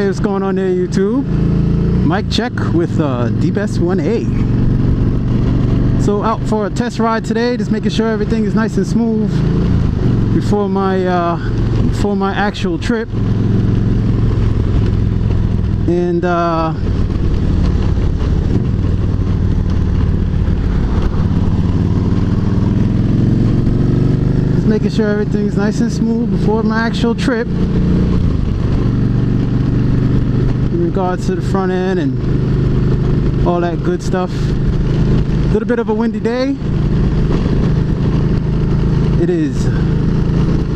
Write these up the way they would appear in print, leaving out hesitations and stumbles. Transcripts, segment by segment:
Hey, what's going on there, YouTube? Mic check with DBEST 1A. So out for a test ride today, just making sure everything is nice and smooth before my actual trip. And just making sure everything's nice and smooth before my actual trip. In regards to the front end and all that good stuff. A little bit of a windy day. It is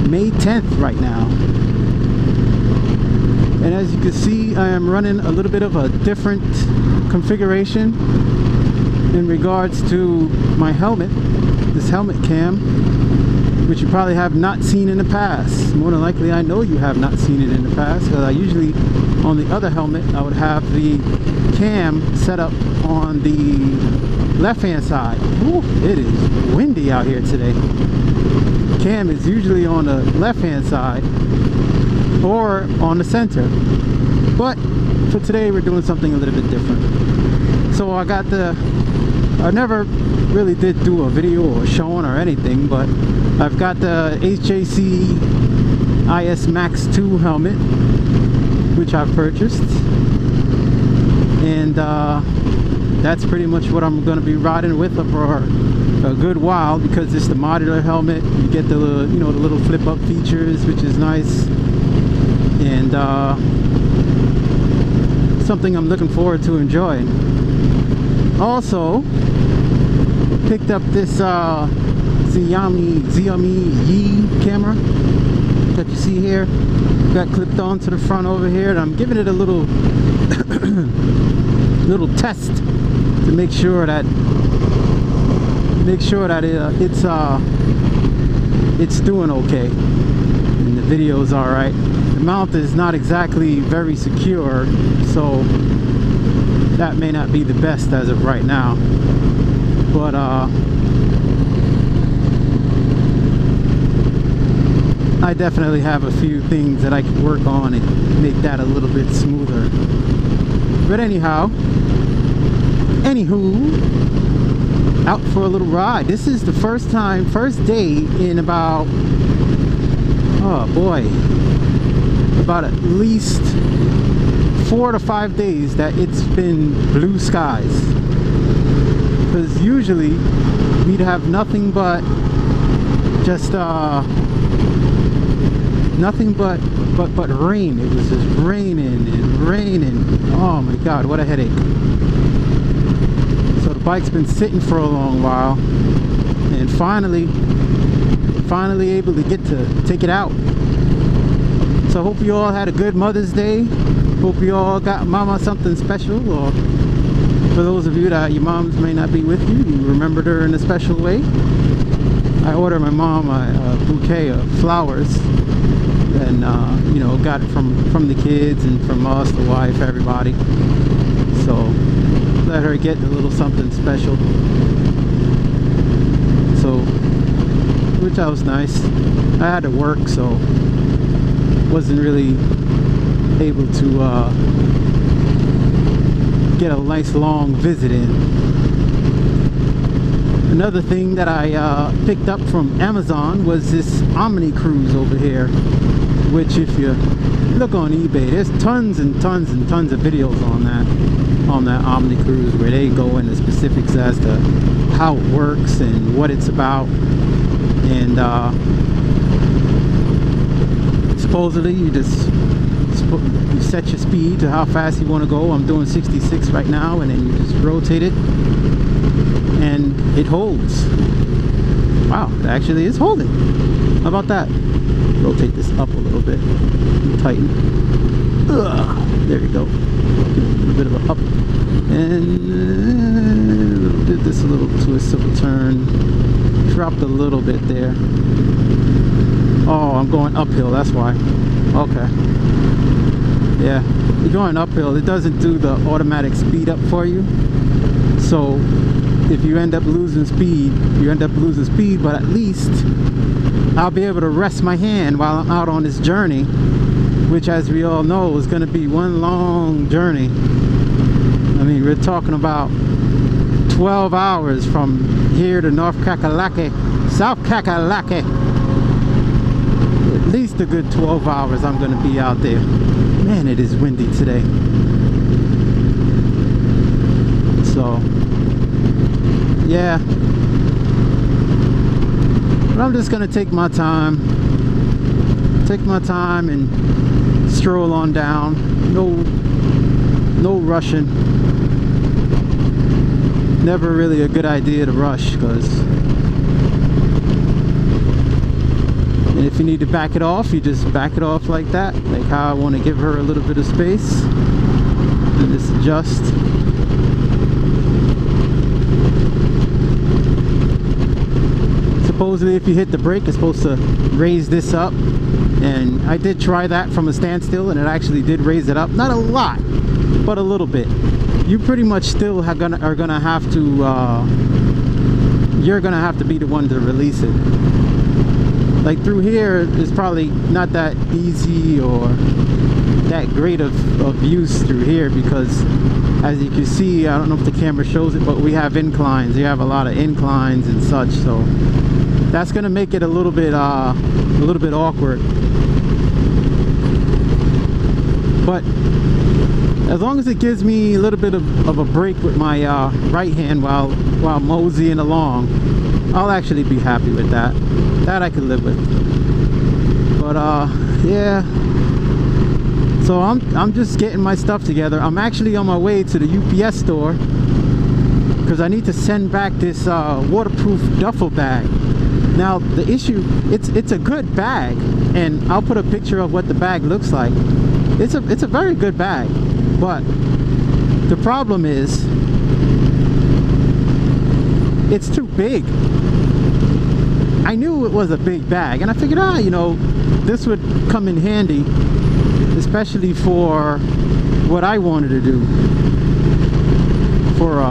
May 10th right now, and as you can see, I am running a little bit of a different configuration in regards to my helmet, this helmet cam, which you probably have not seen in the past. More than likely, I know you have not seen it in the past, because I usually, on the other helmet, I would have the cam set up on the left hand side. Ooh, it is windy out here today. Cam is usually on the left hand side or on the center, but for today we're doing something a little bit different. So I never really did do a video or showing or anything, but I've got the HJC IS Max 2 helmet, which I've purchased, and that's pretty much what I'm going to be riding with for a good while, because it's the modular helmet. You get the the little flip up features, which is nice, and something I'm looking forward to enjoying. Also picked up this Xiaomi Yi camera that you see here. Got clipped onto the front over here, and I'm giving it a little little test to make sure that it's doing okay and the video's all right. The mount is not exactly very secure, so that may not be the best as of right now, but I definitely have a few things that I can work on and make that a little bit smoother. But anywho, out for a little ride. This is the first day in about, about at least 4 to 5 days that it's been blue skies. Because usually we'd have nothing but just nothing but rain. It was just raining and raining. Oh my god, what a headache. So the bike's been sitting for a long while, and finally able to get to take it out. So I hope you all had a good Mother's Day. Hope you all got mama something special, or for those of you that your moms may not be with you, you remembered her in a special way. I ordered my mom a bouquet of flowers, and got it from the kids and from us, the wife, everybody. So let her get a little something special. So, which was nice. I had to work, so wasn't really able to get a nice long visit in. Another thing that I picked up from Amazon was this Omni Cruise over here, which if you look on eBay, there's tons and tons and tons of videos on that Omni Cruise, where they go into specifics as to how it works and what it's about. And supposedly you set your speed to how fast you want to go. I'm doing 66 right now, and then you just rotate it and it holds. Wow, it actually is holding. How about that? Rotate this up a little bit, tighten. There you go. A little bit of a up, and did this a little twist of a turn. Dropped a little bit there. Oh, I'm going uphill, that's why. Okay. Yeah, you're going uphill. It doesn't do the automatic speed up for you. So if you end up losing speed, but at least I'll be able to rest my hand while I'm out on this journey which, as we all know, is going to be one long journey. I mean, we're talking about 12 hours from here to North Kakalaki, South Kakalaki. At least a good 12 hours I'm going to be out there. Man, it is windy today. So, yeah. But I'm just going to take my time and stroll on down. No rushing. Never really a good idea to rush, because if you need to back it off, you just back it off like that, like how I want to give her a little bit of space and just adjust. Supposedly if you hit the brake, it's supposed to raise this up, and I did try that from a standstill and it actually did raise it up. Not a lot, but a little bit. You pretty much still are gonna have to you're gonna have to be the one to release it. Like through here is probably not that easy or that great of use through here, because as you can see, I don't know if the camera shows it, but we have inclines. You have a lot of inclines and such, so that's gonna make it a little bit awkward. But as long as it gives me a little bit of a break with my right hand while moseying along, I'll actually be happy with that. That I can live with. But yeah. So I'm just getting my stuff together. I'm actually on my way to the UPS store because I need to send back this waterproof duffel bag. Now the issue, it's a good bag, and I'll put a picture of what the bag looks like. It's a very good bag, but the problem is it's too big. I knew it was a big bag, and I figured, you know, this would come in handy, especially for what I wanted to do for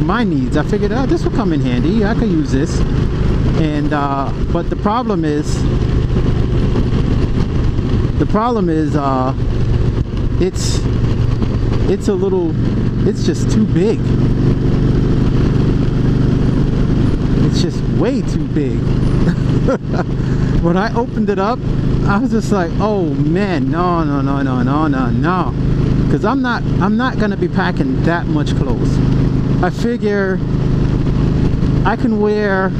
my needs. I figured, this will come in handy. I could use this. And but the problem is it's just too big. It's just way too big. When I opened it up, I was just like, oh man, no, because I'm not gonna be packing that much clothes. I figure I can wear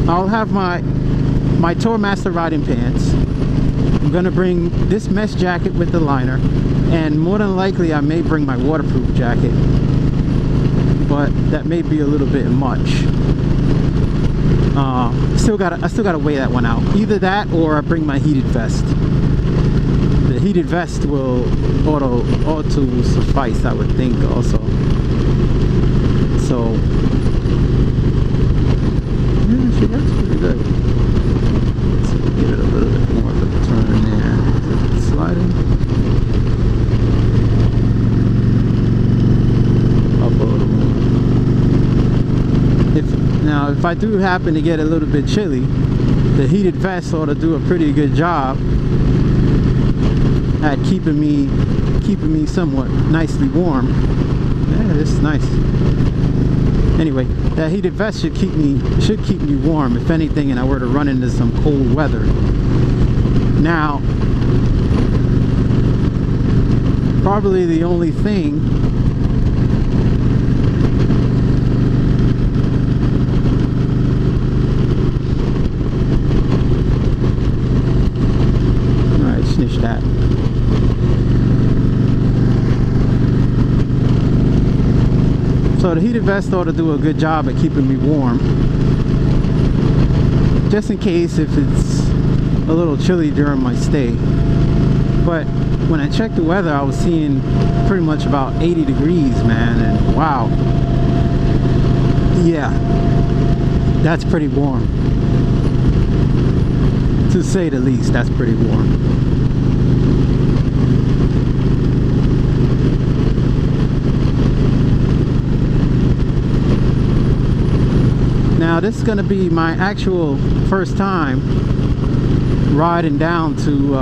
I'll have my Tourmaster riding pants. I'm gonna bring this mesh jacket with the liner, and more than likely I may bring my waterproof jacket, but that may be a little bit much. I still gotta weigh that one out. Either that or I bring my heated vest. The heated vest will auto suffice, I would think, also. So yeah, she works pretty good. Let's give it a little bit more of a turn there. Is it sliding? Up a little more. Now if I do happen to get a little bit chilly, the heated vest ought to do a pretty good job at keeping me somewhat nicely warm. Yeah, this is nice. Anyway, that heated vest should keep me warm, if anything, and I were to run into some cold weather. Now, probably the only thing alright, snitch that. So the heated vest ought to do a good job at keeping me warm, just in case if it's a little chilly during my stay. But when I checked the weather, I was seeing pretty much about 80 degrees, man, and wow. Yeah, that's pretty warm. To say the least, that's pretty warm. Now this is going to be my actual first time riding down to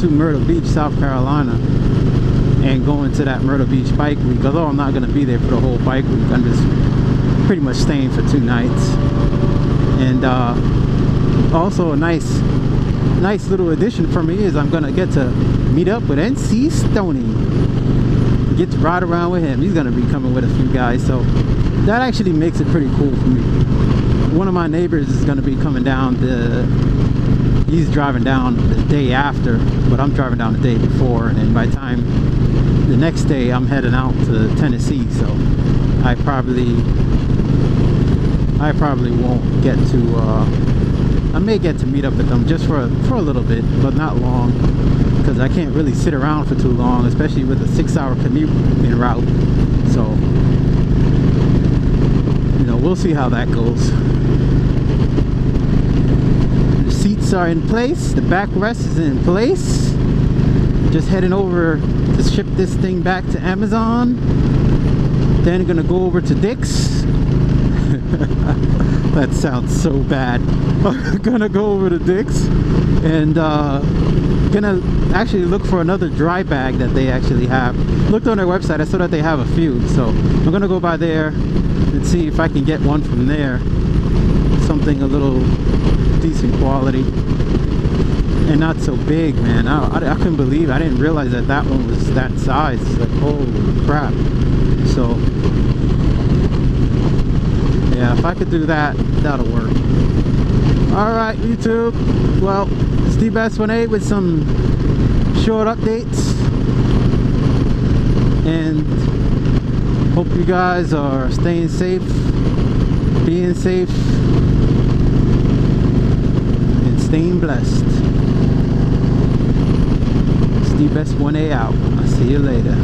Myrtle Beach, South Carolina, and going to that Myrtle Beach bike week. Although I'm not going to be there for the whole bike week, I'm just pretty much staying for 2 nights. And also a nice little addition for me is I'm going to get to meet up with NC Stoney. Get to ride around with him. He's going to be coming with a few guys, so that actually makes it pretty cool for me. One of my neighbors is going to be coming down he's driving down the day after, but I'm driving down the day before, and then by the time the next day I'm heading out to Tennessee, so I probably won't get to I may get to meet up with them just for a little bit, but not long, because I can't really sit around for too long, especially with a 6-hour commute en route. So, you know, we'll see how that goes. The seats are in place, the backrest is in place. Just heading over to ship this thing back to Amazon. Then gonna go over to Dick's. That sounds so bad. I'm gonna go over to Dick's and gonna actually look for another dry bag that they actually have. Looked on their website, I saw that they have a few, so I'm gonna go by there and see if I can get one from there. Something a little decent quality and not so big, man. I couldn't believe, I didn't realize that that one was that size. It's like, holy crap. So yeah, if I could do that, that'll work. Alright, YouTube. Well, Steve S18 with some short updates. And hope you guys are staying safe, being safe, and staying blessed. Steve S18 out. I'll see you later.